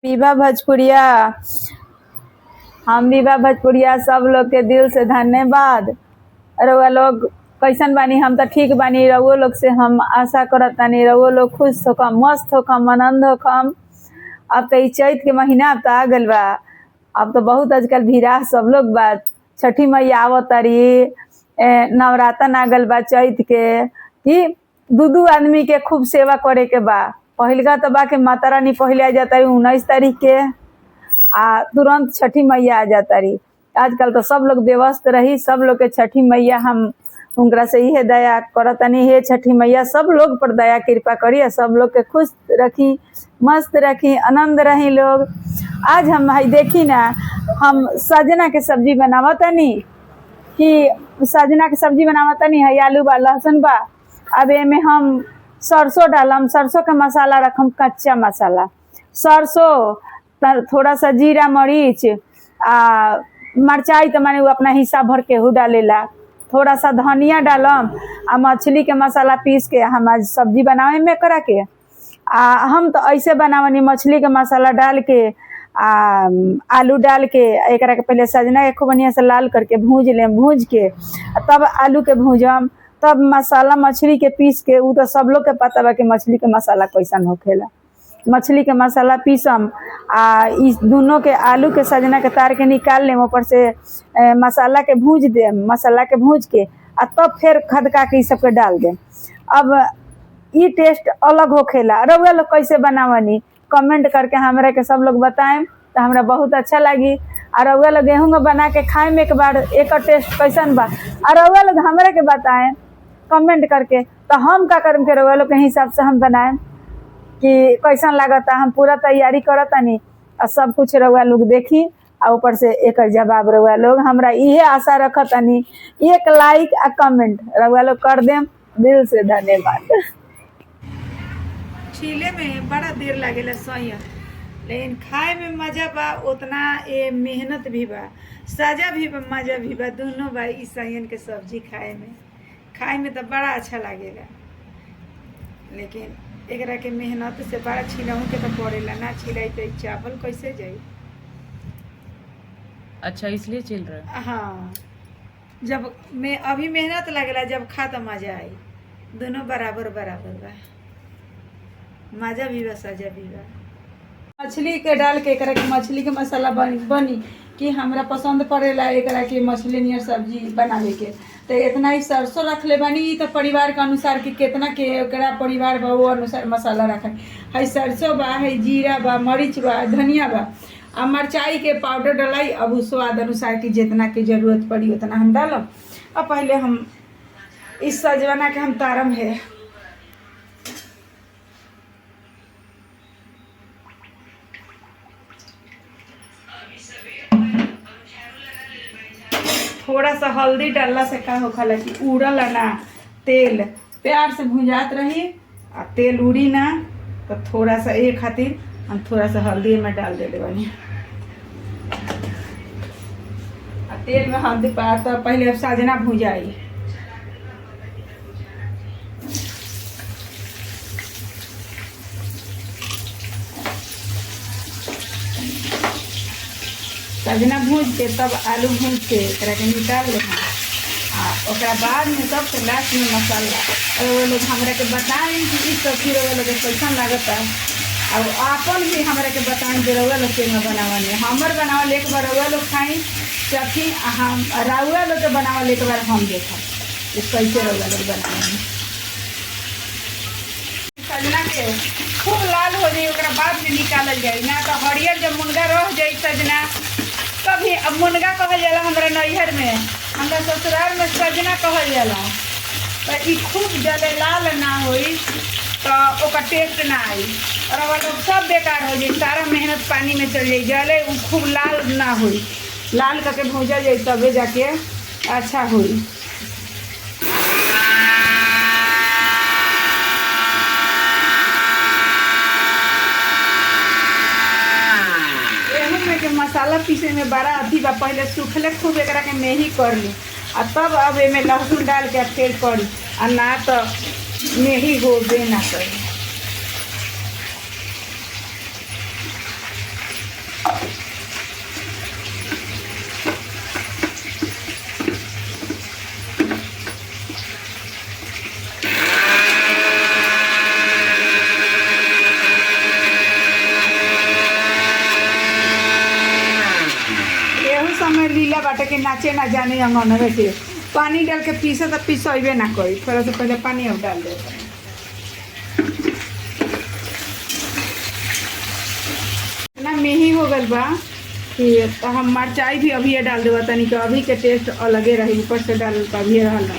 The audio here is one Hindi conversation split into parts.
विभा भोजपुरिया, हम विभा भोजपुरिया सब लोग के दिल से धन्यवाद। रउआ लोग कैसन बानी? हम तो ठीक बानी। रउआ लोग से हम आशा करत तानी रउआ लोग खुश होकम, मस्त होकम, आनंद होकम। अब तो चैत के महीना अब तो आ गल बा। अब तो बहुत आजकल भीड़ा सब लोग बा। छठी मैया आवत तारी, नवरातन आ गल बा चैत के कि दू आदमी के खूब सेवा करे के बा। पहिलका तो बा के माता रानी पहले आ जाता रही 19 तारीख के, आ तुरंत छठी मैया आ जाता रही। आजकल तो सब लोग व्यवस्थ रही, सब लोग के छठी मैया हम उनकरा से इहे दया करतनी। हे छठी मैया सब लोग पर दया कृपा करी, सब लोग के खुश रखी, मस्त रखी, आनंद रही लोग। आज हम भाई देखी ना, हम सजना के सब्जी बनावतनी कि सजना के सब्जी बनावतनी है। आलू बा, लहसुन बा। अब एमे हम सरसों डालम, सरसों के मसाला रखम, कच्चा मसाला सरसों, थोड़ा सा जीरा मरीच, मरचाई तो माने वो अपना हिसाब भर के डालेला। थोड़ा सा धनिया डालम, मछली के मसाला पीस के हम आज सब्जी बनावे में करा के। हम तो ऐसे बनावनी, मछली के मसाला डाल के आलू डाल के एकरा के पहले सजना के खूब बढ़िया से लाल करके भूज लेम। भूज के तब आलू के भूजम, तब मसाला मछली के पीस के। उ तो सब लोग के पता बा कि मछली के मसाला कैसन होखेला। मछली के मसाला पीसम, इस दोनों के आलू के सजना के तार के निकाल लेम। ऊपर से मसाला के भूज देम, मसाला के भूज के तब फिर खदका के सब के डाल देम। अब ये टेस्ट अलग होखेला। रउआ लोग कैसे बनावनी कमेंट करके हमरा के सब लोग बताएं तो हमरा बहुत अच्छा लगी। और रउआ लोग गेहूँ बना के खाए में एक बार एक टेस्ट कैसन बा, और रउआ लोग हमरा के बताएं कमेंट करके, तो हम का करम के रउआ लोग के हिसाब से हम बनाएं कि कैसन लागता। हम पूरा तैयारी करतानी और सब कुछ रउआ लोग देखी, और ऊपर से एक जवाब रउआ लोग हमरा इहे आशा रखतानी। एक लाइक आ कमेंट रउआ लोग कर देम, दिल से धन्यवाद। छीले में बड़ा देर लागेला सैया, लेकिन खाए में मजा बा उतना, ये मेहनत भी बा, सजा भी बा, मजा भी बा, दोनों बा। इस सैयन के सब्जी खाए में तो बड़ा अच्छा लागेला, लेकिन एकरा के मेहनत से बड़ा छिलहू के तो पड़ेला। ना छिलाई तो चावल कैसे जाई। अच्छा, इसलिए चल रहा है। हाँ, जब मैं अभी मेहनत लगेला, जब खा तो मजा आई। दोनों बराबर बराबर बा, मजा भी बा, सजा भी बा। मछली के डाल के एकरा के मछली के मसाला बनी कि हमरा पसंद पड़ेला एकरा के मछली नियर सब्जी बनावे के। तो इतना ही सरसों रख ले बानी, तो परिवार के अनुसार कि कितना के एकरा परिवार बा वो अनुसार मसाला रखे है। सरसों बा, है जीरा बा, मरीच बा, धनिया बा, आ मरचाई के पाउडर डलाई। अब उस स्वाद अनुसार की जितना की जरूरत पड़ी उतना हम डालब। अब पहले हम इस सजवाना के हम तारम है। थोड़ा सा हल्दी डालला से का होखला कि उड़ल ना तेल, प्यार से भुंजात रही आ तेल उड़ी ना। तो थोड़ा सा एक खातिर हम थोड़ा सा हल्दी में डाल देले बानी। आ तेल में हल्दी पा तो पहले अब सजना भुजाई। सजना भूज के तब आलू भूज के एकरा के निकाल ले। ओकरा बाद में सबसे लास्ट में मसाला। और वो लोग हमरा के बताएं कि इस सब्जी रउआ लोग कैसन लागता, और आपन भी हमरा के बताएं कि रउआ लोग के बनावल है। हमर बनावल एक बार रउआ लोग खाई चखी, हम रउआ लोग के बनावल एक बार हम देखा कैसे रउआ लोग बनावल। सजना के खूब लाल हो जाए ओकरा बाद में निकालल जाए, ना तो हरियर जब मुनगा रह जाए सजना। कभी अब मुनगा कहल जाला हमरा नैहर में, हमरा ससुराल में सजना कहल जाला। तो ई खूब जले लाल ना होई तो ओकर टेस्ट ना आई, और अब लोग सब बेकार हो जाए, सारा मेहनत पानी में चल जाए। जले उ खूब लाल ना होई, लाल करके भूजा जाए तबे जाके अच्छा होई। मसाला पीसे में बड़ा अथी बा, पहले सूखले खूब एकरा के मेही कर ली, और तब अब एमे लहसुन डाल के फिर करी, और ना तो मेही हो बे ना करी। में लीला बाटे के नाचे ना जाने अंगनवे के पानी डाल के पीसे तो पीसबे ना करी, थोड़ा सा पहले पानी अब डाल दे। ना मेही हो गल बा कि तो हम मिरचाई भी अभी डाल देवा तनी कि अभी के टेस्ट अलगे रही, ऊपर से डाल अभी रहल।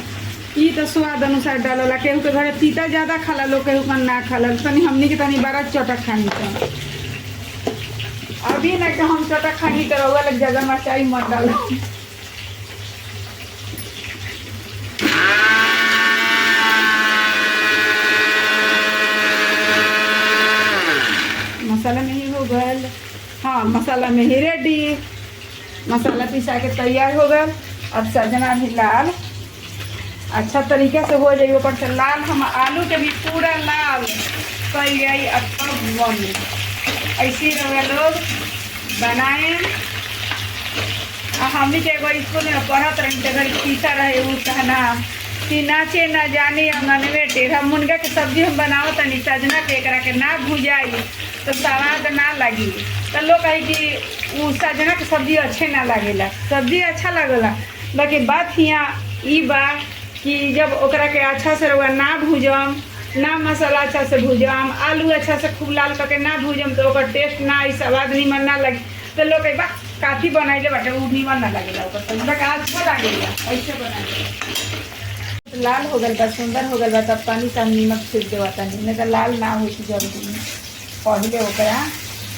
ई तो स्वाद अनुसार डालला, केहू के घरे तीता ज़्यादा खाला लोग, केहू का ना खाला, तनी हमनी के तनी बड़ा चटक खानी था। अभी ना कि हम चटक खानी तो रउआ लग ज़्यादा मिरचाई मत डाल। मसाला में ही हो गल। हाँ, मसाला में ही रेडी, मसाला पिसा के तैयार हो गल। अब सजना भी लाल अच्छा तरीके से हो जाइए, ऊपर से लाल। हम आलू के भी पूरा लाल कर गई। अब तब बने ऐसे रहे लोग बनाए। हमने के एगो स्कूल में पढ़त रही तो घर पीसा रहे, वो कहना कि नाचे ना जाने अंगनवे टेढ़ा। मुनगा के सब्जी हम बनाओ तनी सजना के एकरा के ना भुजाई तो स्वाद ना लगी, तो लोग कहे कि वो सजना के सब्जी अच्छे ना लगेला। सब्जी अच्छा लगेला, बाकी बात यहाँ ई बा कि जब ओकरा के अच्छा से रउआ ना भूजम, ना मसाला अच्छा से भूजम, आलू अच्छा से खूब लाल करके ना भूजम तो ओकर टेस्ट ना आई, स्वाद निमन ना लगे। तो लोग कहे बा काफ़ी बनैले बाटे वो निमन ना लगेला, ओकर सब्जी अच्छा लगेला ऐसे बनाए। लाल हो गल बा, सुंदर हो गल बा, तब पानी का नीमक छिट देवा तनी, नहीं तो लाल ना होती जल्दी। पहले ओकरा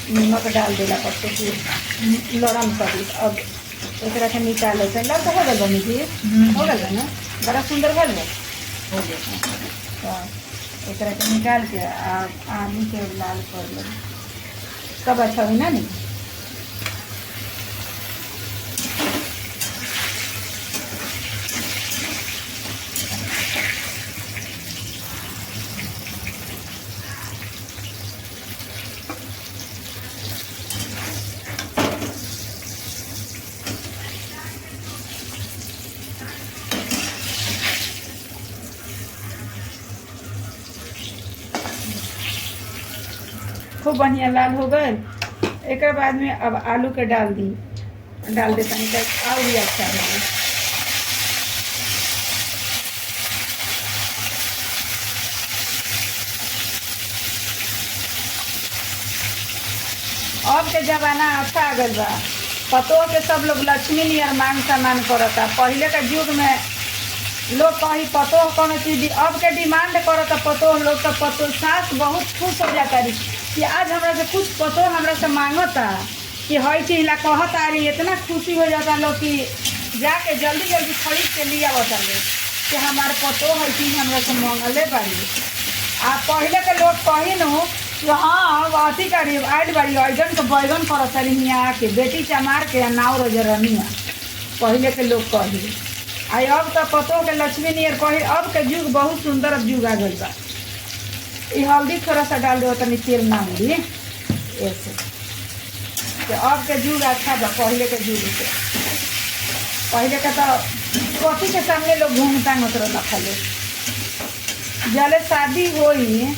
नीमक डाल देला पत्ते की लरम कर दी। अब एकरा के निकाले से लाल तो हो गल बनी थी, हो गल ना, बड़ा सुंदर भल हो गया। तो एकरा के निकाल के आलू के लाल कर लो, सब अच्छा हुई ना। नहीं खूब बढ़िया लाल हो गए। एक बाद में अब आलू के डाल देता नहीं तो और भी अच्छा लगे। अब के जमाना अच्छा आ गल बा, पतो के सब लोग लक्ष्मी नियर मांग सम्मान करता। पहले के युग में लोग कही पतो कौन चीज, अब के डिमांड करता पतो लोग। तो पतो सास बहुत खुश हो जाता रही कि आज हमरा से कुछ पतो हमरा से मांगता कि हई चीज ला कहत आ रही। इतना खुशी हो जाता लोग कि जाके जल्दी जल्दी खरीद के लिया बता कि हमारे पतो हई चीज हमरा से मांगले बाड़ी। आ पहले के लोग कही न कि हाँ अथी करी आयल बाड़ी ऐगन के बैगन करत रही हियाँ आके बेटी चमार के नाव रजरनिया, पहले के लोग कही। आई अब तो पतो के लक्ष्मी नियर कही। अब के युग बहुत सुंदर अब युग आ गई बा। ये हल्दी थोड़ा सा डाल दो तनी तेल ना हुई ऐसे, तो अब के युग अच्छा बा पहले के युग से। पहले के तो कथी के सामने लोग घूमता उतर रखले। जले शादी होई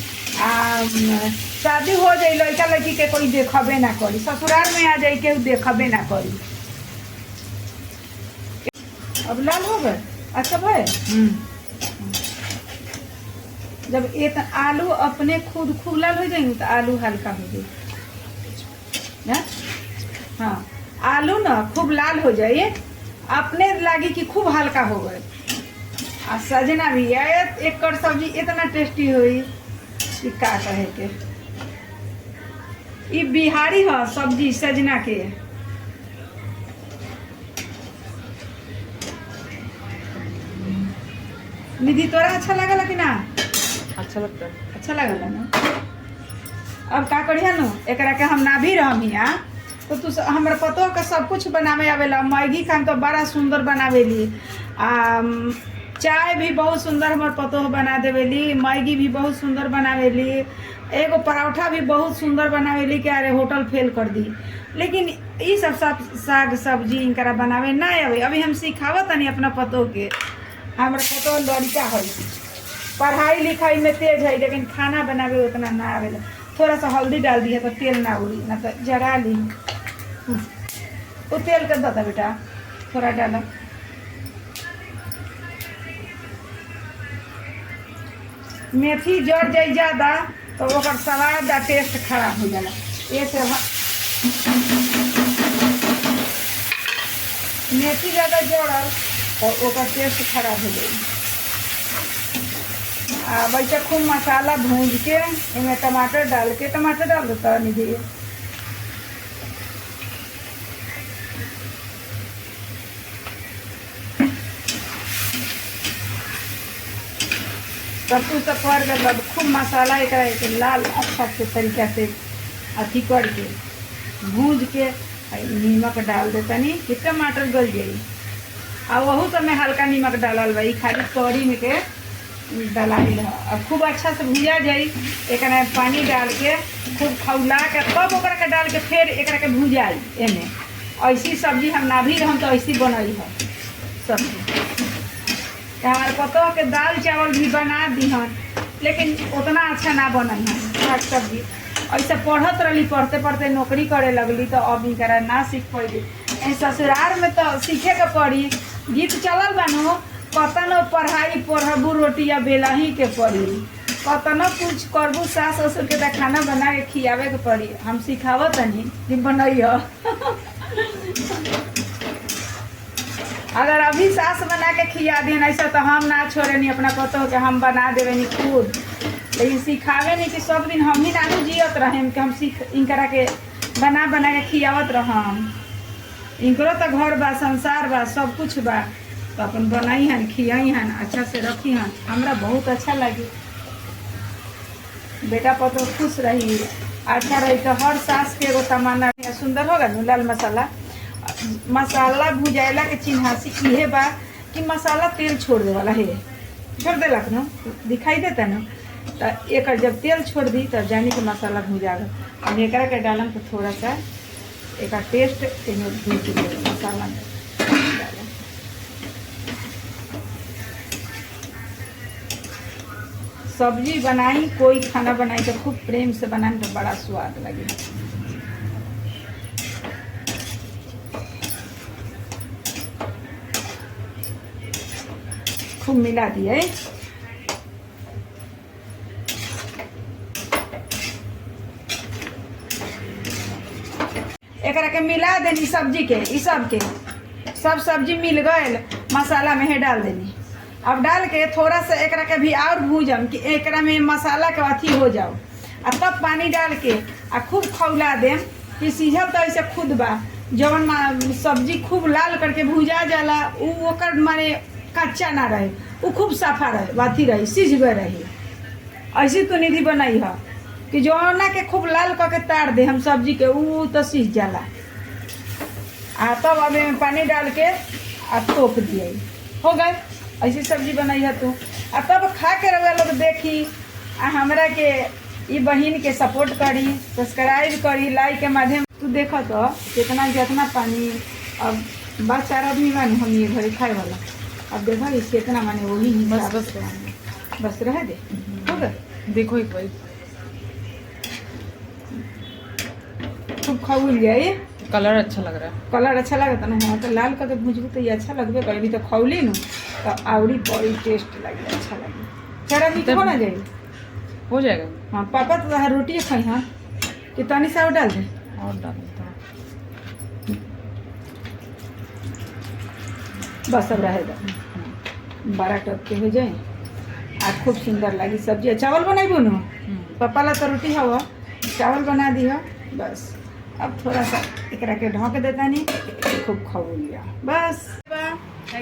शादी हो जाए लड़का लड़की के कोई देखबे ना करी, ससुराल में आ जाए के देखबे ना करी। अब लाल हो गए अच्छा भाई। जब एक आलू अपने खुद खूब लाल हो जाएंगे तो आलू हल्का हो जाए। हाँ, आलू ना खूब लाल हो जाए अपने लगी कि खूब हल्का हो गए। आ सजना भी है एक कर सब्जी इतना टेस्टी हुई कि का कहे के। ये बिहारी है सब्जी सजना के। निधि तोरा अच्छा लगला कि ना? अच्छा लगता है। अच्छा लगला ना। अब का करिया नो एकरा के हम ना भी रहम हिया तो तू हमरा पतो के सब कुछ बनावे आवेला। मैगी खान तो बड़ा सुंदर बनावेली। चाय भी बहुत सुंदर हमर पतो बना देवेली। मैगी भी बहुत सुंदर बनावेली। एगो पराठा भी बहुत सुंदर बनावेली कि अरे होटल फेल कर दी। लेकिन ये सब साग सब्जी इनकरा बनावे ना आवे। अभी हम सिखावत तनी अपना पतो के। हमरा पतो लड़का है, पढ़ाई लिखाई में तेज है, लेकिन खाना बनावे उतना ना आवेला। थोड़ा सा हल्दी डाल दी है तो तेल ना उड़ी, ना तो जरा ली। वो तेल कर देता बेटा। थोड़ा डाला। मेथी जड़ जाए ज़्यादा तो ओकर स्वाद आ टेस्ट खराब हो जाला। ये से मेथी ज़्यादा जोड़ल तो ओकर टेस्ट खराब हो जाए। आ वैसे खूब मसाला भूज के इनमें टमाटर डाल देता निधि। सब कुछ तो कर के बाद खूब मसाला एक लाल अच्छा से तरीका से अथी करके भूज के नीमक डाल देतनी कि टमाटर गल जाई। आ वहू सब में हल्का नीमक डालल बा, खाली कढ़ी में के डालाइल है। अब खूब अच्छा से भुजा जाई, एक पानी डाल के खूब खौला के तब ओकरा के डाल के फिर एकरा के भुजाई। एमे ऐसी सब्जी हम ना भी हम तो ऐसी बनई है सब्जी। हमारे पतो के दाल चावल भी बना दीहन, लेकिन उतना अच्छा ना बनई है साग सब्जी। ऐसे पढ़त रही, पढ़ते पढ़ते नौकरी करे लगली तो अब इनकरा ना सीख पैली। ससुराल में तो सीखे के पड़ी। गीत चलल बानो, कतनो पढ़ाई पढ़बू रोटिया बेलही के पड़ी, कतनो कुछ करबू सास ससुर के तो खाना बना के खियावे के पड़ी। हम सिखावत तनी कि बनैया। अगर अभी सास बना के खिया देन ऐसा तो हम ना छोड़े नहीं अपना पतो के हम बना देवे नहीं खुद। लेकिन सिखावे नहीं कि सब दिन हम ही नानू जियत रहे कि हम सीख इनकरा के बना के खियावत रहम। इनकरो तो घर बा, संसार बा, सब कुछ बा, तो अपन बनाई हन, खियाई हन, अच्छा से रखी हन। हमरा बहुत अच्छा लगी। बेटा पतो खुश रही, अच्छा रही तो हर सास के एगो तमन्ना। सुंदर होगा नु लाल मसाला। मसाला भुजाइला के चिन्हासी इहे बा कि मसाला तेल छोड़ दे वाला है। छोड़ देलक न, दिखाई देता न, तो एक जब तेल छोड़ दी तब जानी कि मसाला भुजा गया। अब एकरा के डालम तो थोड़ा सा एक टेस्ट भूज मसाला में डालम। सब्जी बनाई, कोई खाना बनाई तो खूब प्रेम से बनाए तो बड़ा स्वाद लगे। खूब मिला दिए। एकरा के मिला देनी सब्जी के, ई सब के सब सब्जी मिल गए मसाला में है डाल देनी। अब डाल के थोड़ा सा एकरा के भी और भूजम कि एकरा में मसाला के अथी हो जाओ। आ तब पानी डाल के आ खूब खौला देम कि सीझब तो ऐसे खुद बा। जवन सब्जी खूब लाल करके भूजा जाला उ ओकर माने कच्चा ना रहे, वो खूब साफा रहे, बाती रही, सीझ गए रही। ऐसी तो निधि बनाई है कि जौना के खूब लाल करके तार दे हम सब्जी के, वो तो सीझ जाला। आ तब अब पानी डाल के आ तोप दिए, हो गए। ऐसी सब्जी बनाई है तू। आ तब खा के रउआ लोग देखी आ हमरा के ई बहिन के सपोर्ट करी, सब्सक्राइब करी, लाइक के माध्यम। तू देखो तो कितना जितना पानी अब बस 4 आदमी बन हम ये घरे खाए वाला। अब देखो इसके इतना माने वही बस रह दे। हो गए, देखो एक बार खूब खौल जाए। कलर अच्छा लग रहा है। कलर अच्छा लगता ना। हाँ तो लाल करके भूजबू तो ये अच्छा लगबे करेगी। तो खौली न तो आवड़ी बड़ी टेस्ट लगे, अच्छा लगे। चारा भी हो ना जाए, हो जाएगा। हाँ पापा तो रोटी खाई। हाँ कि तनी सा और डाल दे, और डाल देता हूँ। बस अब रहेगा 12 टप के हो जाए। आ खूब सुंदर लगी सब्जी। चावल बनाई न पापा ला तो रोटी हवा, चावल बना दी हो बस। अब थोड़ा सा एकरा के ढक देता नहीं, खूब खा लिया बस।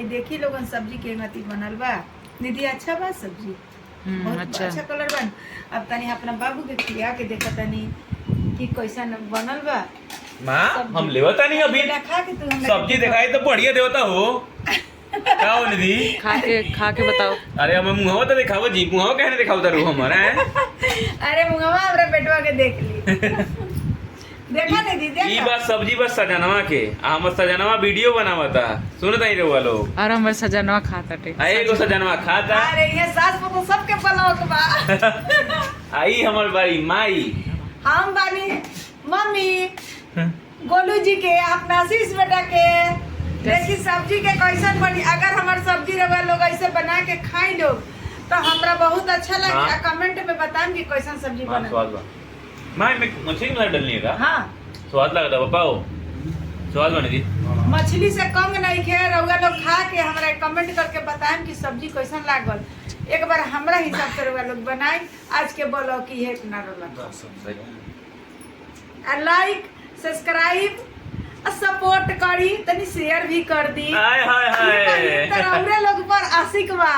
देखी लोगन सब्जी के मती बनल बा दीदी। अच्छा बा सब्जी, बहुत अच्छा कलर बन। अब तनी अपना बाबू के खिया के देखा तनी कि कैसन बनल बा। माँ हम लेवता नहीं अभी खा के तू सब्जी दिखाई तो बढ़िया देवता हो। क्या हो निधि? खा के बताओ। अरे हम मुंहवा तो दिखाओ जी, मुंहवा कहने दिखाओ तारू हमारा है। अरे मुंहवा हमरा बेटवा के देख ली। देखा नहीं दीदी, ई बात सब्जी बस सजनवा के हम सजनवा वीडियो बनावता। सुनत नहीं रहुआ लोग। और हमर सजनवा खाता टे। आई गो सजनवा खाता। अरे ये सास तो सबके पलौक बा। आई हमर बारी माई, हम बानी मम्मी गोलू जी के, अपना आशीष बेटा के देखी सब्जी के कैसन बनी। अगर हमार सब्जी रवा लोग ऐसे बना के खाई लोग तो हमरा बहुत अच्छा लगे। हाँ। कमेंट में बताएं कि कैसन सब्जी हाँ, बना। स्वाद बा माँ में मछली में डालनी है का हाँ स्वाद लगता पापा हो स्वाद बनी थी मछली से कम नहीं खे रउआ लोग खा के हमरा कमेंट करके बताएं कि सब्जी कैसन लागल। एक बार हमरा हिसाब से रउआ लोग बनाई। आज के ब्लॉग की है ना लाइक सब्सक्राइब सपोर्ट करी तनी शेयर भी कर दी। हाय हाय हाय रउआ लोग पर आशिक बा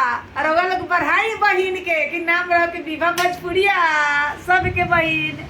रउआ लोग बढ़ाई बहिन के कि नाम रह के विभा भोजपुरिया सबके बहिन।